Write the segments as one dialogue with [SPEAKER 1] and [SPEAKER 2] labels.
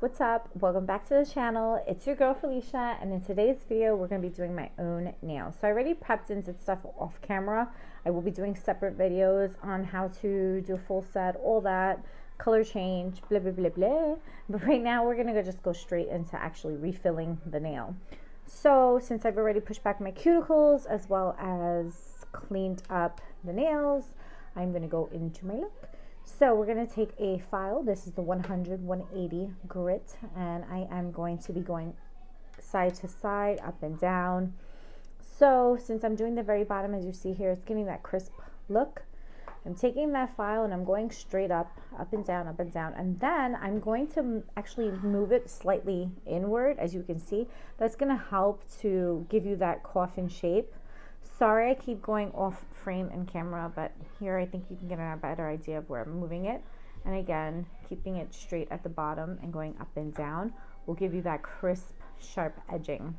[SPEAKER 1] what's up? Welcome back to the channel. It's your girl Felicia, and in today's video we're going to be doing my own nails. So I already prepped and did stuff off camera. I will be doing separate videos on how to do a full set, all that, color change, blah blah blah blah. But right now we're going to just go straight into actually refilling the nail. So since I've already pushed back my cuticles as well as cleaned up the nails, I'm going to go into my look. So we're going to take a file. This is the 100-180 grit, and I am going to be going side to side, up and down. So since I'm doing the very bottom, as you see here, it's giving that crisp look. I'm taking that file and I'm going straight up and down, and then I'm going to actually move it slightly inward. As you can see, that's going to help to give you that coffin shape. Sorry I keep going off frame and camera, but here I think you can get a better idea of where I'm moving it. And again, keeping it straight at the bottom and going up and down will give you that crisp, sharp edging.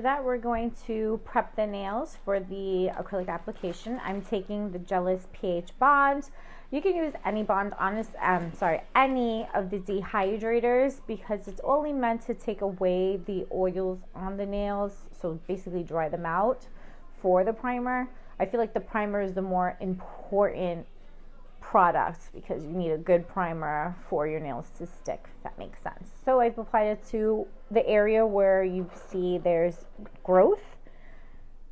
[SPEAKER 1] That we're going to prep the nails for the acrylic application. I'm taking the Gelish pH bond. You can use any bond, any of the dehydrators, because it's only meant to take away the oils on the nails, so basically dry them out for the primer. I feel like the primer is the more important product because you need a good primer for your nails to stick, if that makes sense. So I've applied it to the area where you see there's growth,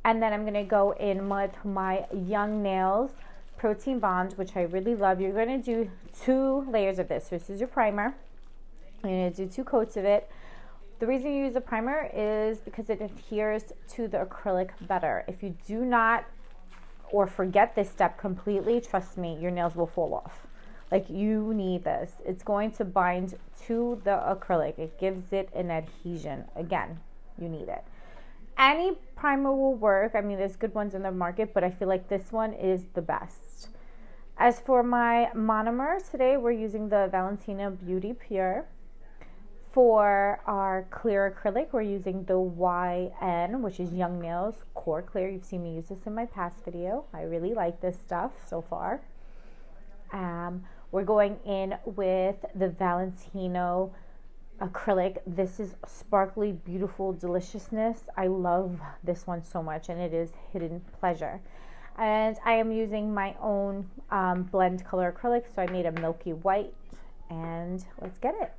[SPEAKER 1] and then I'm going to go in with my Young Nails Protein Bond, which I really love. You're going to do 2 layers of this. So this is your primer. You're going to do 2 coats of it. The reason you use a primer is because it adheres to the acrylic better. If you do not or forget this step completely, trust me, your nails will fall off. Like, you need this. It's going to bind to the acrylic. It gives it an adhesion. Again, you need it. Any primer will work. I mean, there's good ones in the market, but I feel like this one is the best. As for my monomer, today we're using the Valentino Beauty Pure. For our clear acrylic, we're using the YN, which is Young Nails Core Clear. You've seen me use this in my past video. I really like this stuff so far. We're going in with the Valentino acrylic. This is Sparkly Beautiful Deliciousness. I love this one so much, and it is Hidden Pleasure. And I am using my own blend color acrylic, so I made a milky white, and let's get it.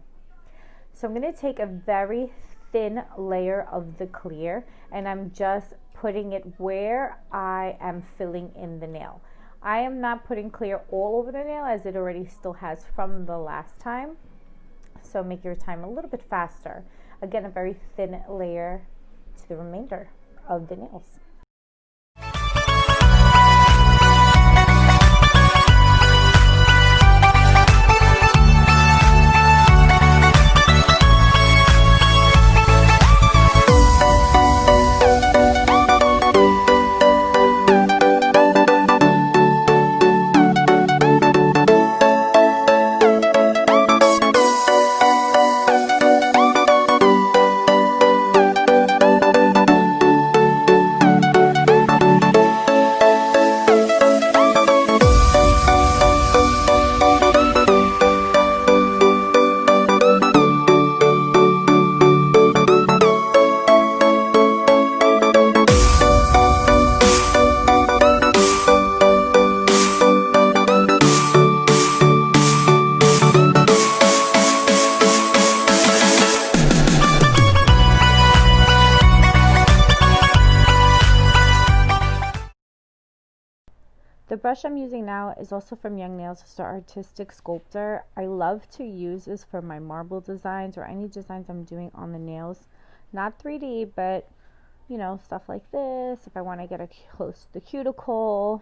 [SPEAKER 1] So I'm going to take a very thin layer of the clear, and I'm just putting it where I am filling in the nail. I am not putting clear all over the nail, as it already still has from the last time. So make your time a little bit faster. Again, a very thin layer to the remainder of the nails. The brush I'm using now is also from Young Nails. It's the Artistic Sculptor. I love to use this for my marble designs or any designs I'm doing on the nails. Not 3D, but you know, stuff like this. If I want to get a close to the cuticle,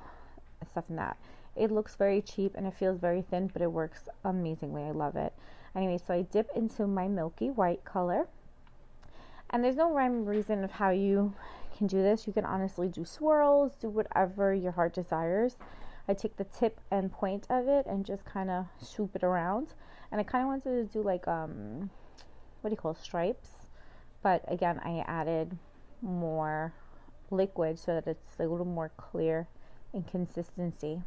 [SPEAKER 1] stuff in that. It looks very cheap and it feels very thin, but it works amazingly. I love it. Anyway, so I dip into my milky white color. And there's no rhyme or reason of how you can do this. You can honestly do swirls, do whatever your heart desires. I take the tip and point of it and just kind of swoop it around. And I kind of wanted to do like, what do you call stripes? But again, I added more liquid so that it's a little more clear in consistency.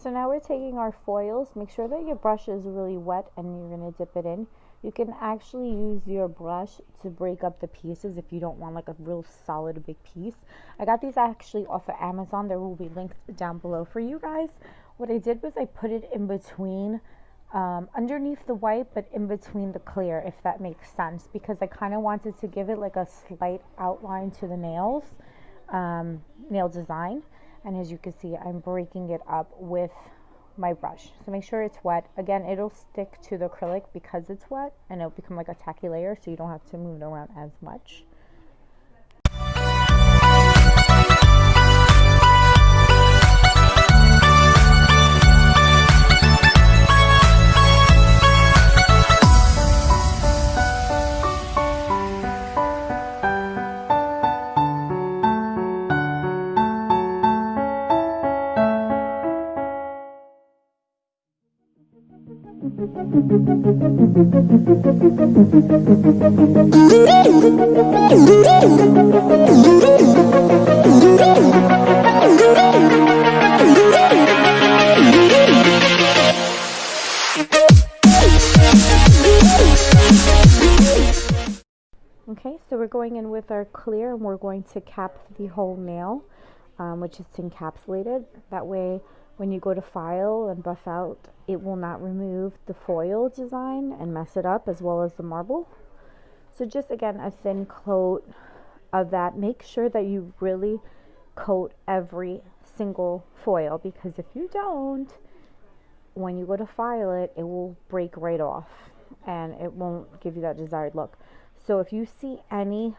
[SPEAKER 1] So now we're taking our foils. Make sure that your brush is really wet and you're going to dip it in. You can actually use your brush to break up the pieces if you don't want like a real solid big piece. I got these actually off of Amazon. There will be linked down below for you guys. What I did was I put it in between, underneath the white, but in between the clear, if that makes sense, because I kind of wanted to give it like a slight outline to the nails, nail design. And as you can see, I'm breaking it up with my brush. So make sure it's wet. Again, it'll stick to the acrylic because it's wet, and it'll become like a tacky layer, so you don't have to move it around as much. Okay, so we're going in with our clear and we're going to cap the whole nail, which is encapsulated. That way, when you go to file and buff out, it will not remove the foil design and mess it up, as well as the marble. So just again, a thin coat of that. Make sure that you really coat every single foil, because if you don't, when you go to file it, it will break right off and it won't give you that desired look. So if you see any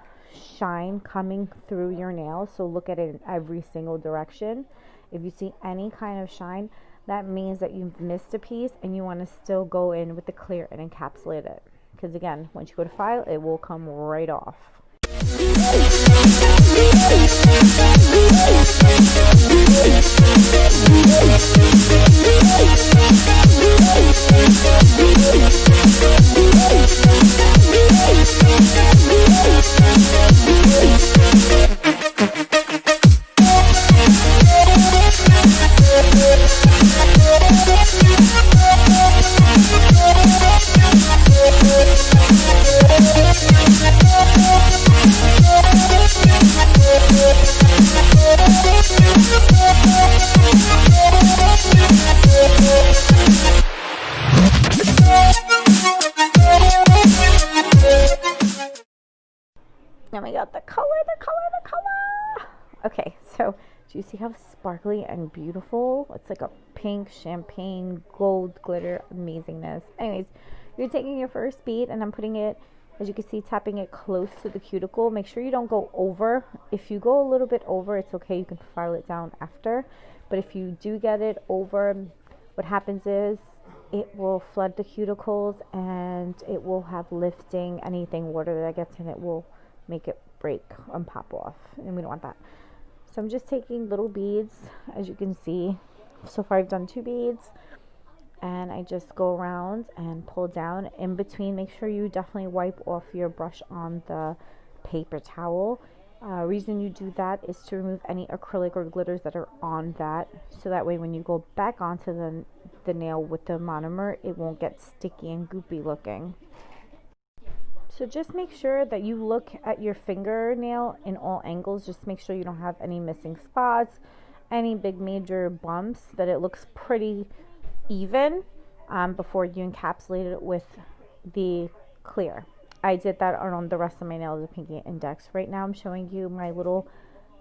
[SPEAKER 1] shine coming through your nail, so look at it in every single direction. If you see any kind of shine, that means that you've missed a piece and you want to still go in with the clear and encapsulate it. Because again, once you go to file, it will come right off. Oh my god, the color. Okay, so do you see how sparkly and beautiful? It's like a pink, champagne, gold glitter amazingness. Anyways, you're taking your first bead and I'm putting it, as you can see, tapping it close to the cuticle. Make sure you don't go over. If you go a little bit over, it's okay. You can file it down after. But if you do get it over, what happens is it will flood the cuticles and it will have lifting. Anything water that gets in it will make it break and pop off, and we don't want that. So I'm just taking little beads. As you can see, so far I've done 2 beads, and I just go around and pull down in between. Make sure you definitely wipe off your brush on the paper towel. Reason you do that is to remove any acrylic or glitters that are on that, so that way when you go back onto the nail with the monomer, it won't get sticky and goopy looking. So just make sure that you look at your fingernail in all angles. Just make sure you don't have any missing spots, any big major bumps, that it looks pretty even before you encapsulate it with the clear. I did that on the rest of my nails, the pinky index. Right now I'm showing you my little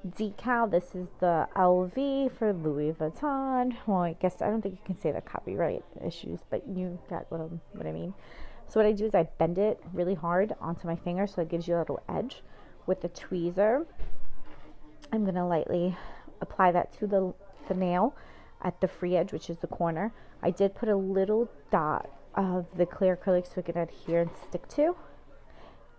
[SPEAKER 1] decal. This is the LV for Louis Vuitton. Well, I guess I don't think you can say the copyright issues, but you got what I mean. So what I do is I bend it really hard onto my finger so it gives you a little edge. With the tweezer, I'm going to lightly apply that to the nail at the free edge, which is the corner. I did put a little dot of the clear acrylic so it can adhere and stick to.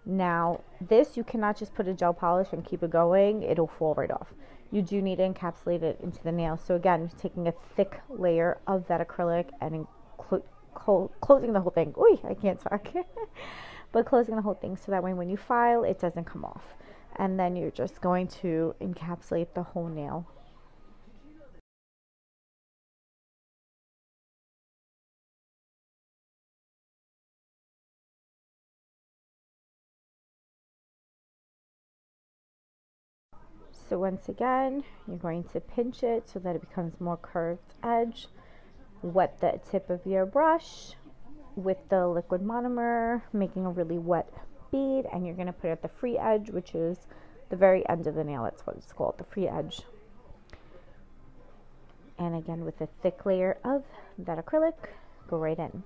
[SPEAKER 1] Now this, you cannot just put a gel polish and keep it going, it'll fall right off. You do need to encapsulate it into the nail. So again, taking a thick layer of that acrylic and closing the whole thing. Ooh, I can't talk. But closing the whole thing so that way when you file, it doesn't come off. And then you're just going to encapsulate the whole nail. So once again, you're going to pinch it so that it becomes more curved edge. Wet the tip of your brush with the liquid monomer, making a really wet bead, and you're going to put it at the free edge, which is the very end of the nail. That's what it's called, the free edge. And again, with a thick layer of that acrylic, go right in.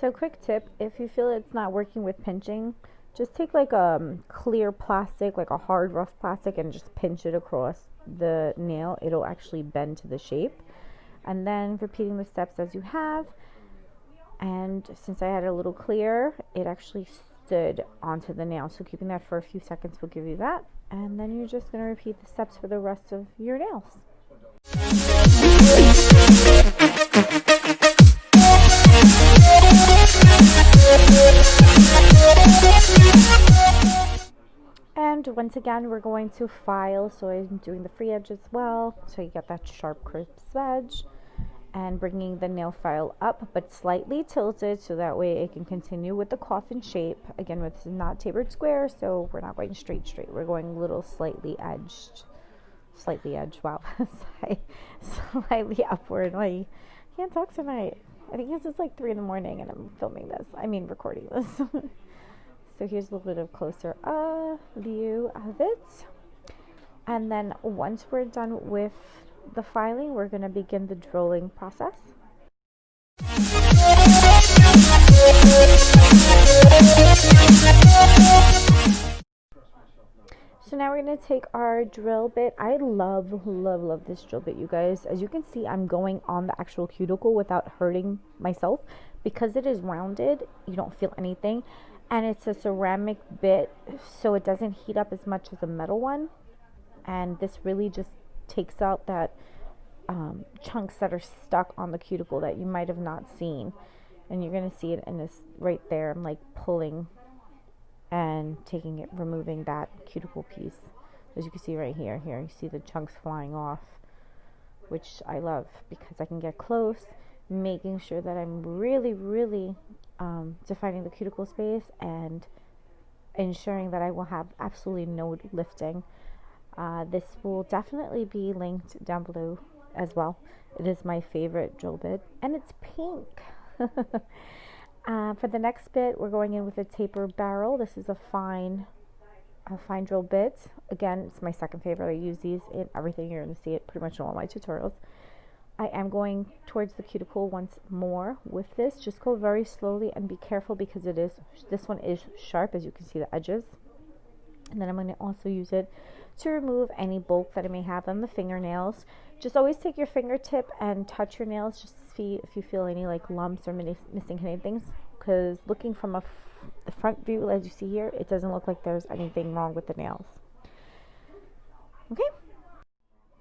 [SPEAKER 1] So quick tip, if you feel it's not working with pinching, just take like a clear plastic, like a hard rough plastic, and just pinch it across the nail. It'll actually bend to the shape. And then repeating the steps as you have. And since I had a little clear, it actually stood onto the nail. So keeping that for a few seconds will give you that. And then you're just going to repeat the steps for the rest of your nails. And once again, we're going to file. So I'm doing the free edge as well. So you get that sharp, crisp edge. And bringing the nail file up, but slightly tilted, so that way it can continue with the coffin shape. Again, it's not tapered square, so we're not going straight. We're going a little slightly edged. Wow, slightly upward. I can't talk tonight. I think it's like 3 in the morning, and I'm recording this. So here's a little bit of closer view of it. And then once we're done with the filing, we're going to begin the drilling process. So now we're going to take our drill bit. I love this drill bit, you guys. As you can see, I'm going on the actual cuticle without hurting myself. Because it is rounded, you don't feel anything. And it's a ceramic bit, so it doesn't heat up as much as a metal one. And this really just takes out that chunks that are stuck on the cuticle that you might have not seen. And you're going to see it in this right there. I'm like pulling and taking it, removing that cuticle piece. As you can see right here, you see the chunks flying off, which I love because I can get close, making sure that I'm really defining the cuticle space and ensuring that I will have absolutely no lifting. This will definitely be linked down below as well. It is my favorite drill bit, and it's pink. For the next bit, we're going in with a taper barrel. This is a fine drill bit. Again, it's my second favorite. I use these in everything. You're going to see it pretty much in all my tutorials. I am going towards the cuticle once more with this. Just go very slowly and be careful because this one is sharp, as you can see the edges. And then I'm going to also use it to remove any bulk that I may have on the fingernails. Just always take your fingertip and touch your nails just to see if you feel any like lumps or missing anything, because looking from the front view, as you see here, it doesn't look like there's anything wrong with the nails. Okay,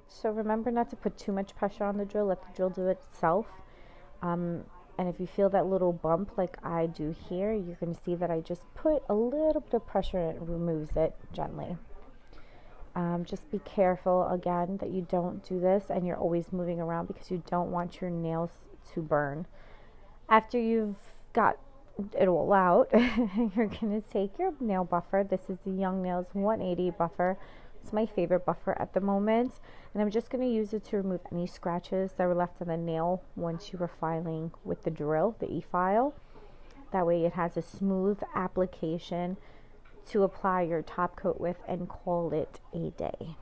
[SPEAKER 1] so remember not to put too much pressure on the drill. Let the drill do it itself. And if you feel that little bump like I do here, you're going to see that I just put a little bit of pressure and it removes it gently. Just be careful again that you don't do this and you're always moving around because you don't want your nails to burn. After you've got it all out, you're going to take your nail buffer. This is the Young Nails 180 buffer. It's my favorite buffer at the moment, and I'm just going to use it to remove any scratches that were left on the nail once you were filing with the drill, the e-file. That way it has a smooth application to apply your top coat with and call it a day.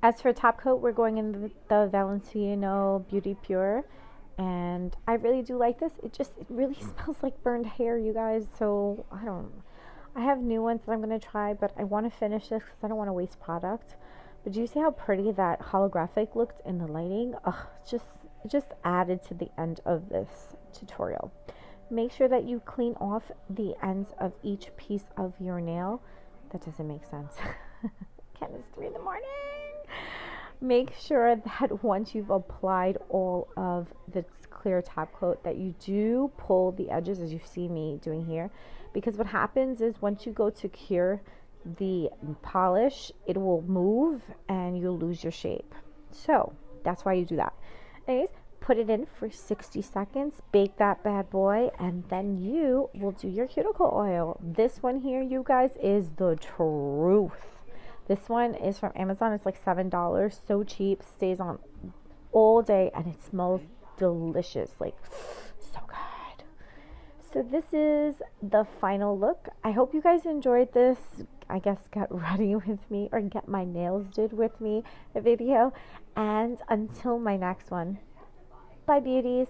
[SPEAKER 1] As for top coat, we're going in the Valentino Beauty Pure, and I really do like this. It really smells like burned hair, you guys. So I have new ones that I'm going to try, but I want to finish this because I don't want to waste product. But do you see how pretty that holographic looked in the lighting? It just added to the end of this tutorial. Make sure that you clean off the ends of each piece of your nail. That doesn't make sense. Ken, it's 3 in the morning. Make sure that once you've applied all of the clear top coat that you do pull the edges, as you see me doing here, because what happens is once you go to cure the polish, it will move and you'll lose your shape. So that's why you do that. Anyways, put it in for 60 seconds, bake that bad boy, and then you will do your cuticle oil. This one here, you guys, is the truth. This one is from Amazon. It's like $7. So cheap. Stays on all day and it smells delicious. Like, so good. So this is the final look. I hope you guys enjoyed this, I guess, get ready with me or get my nails did with me video. And until my next one, bye beauties.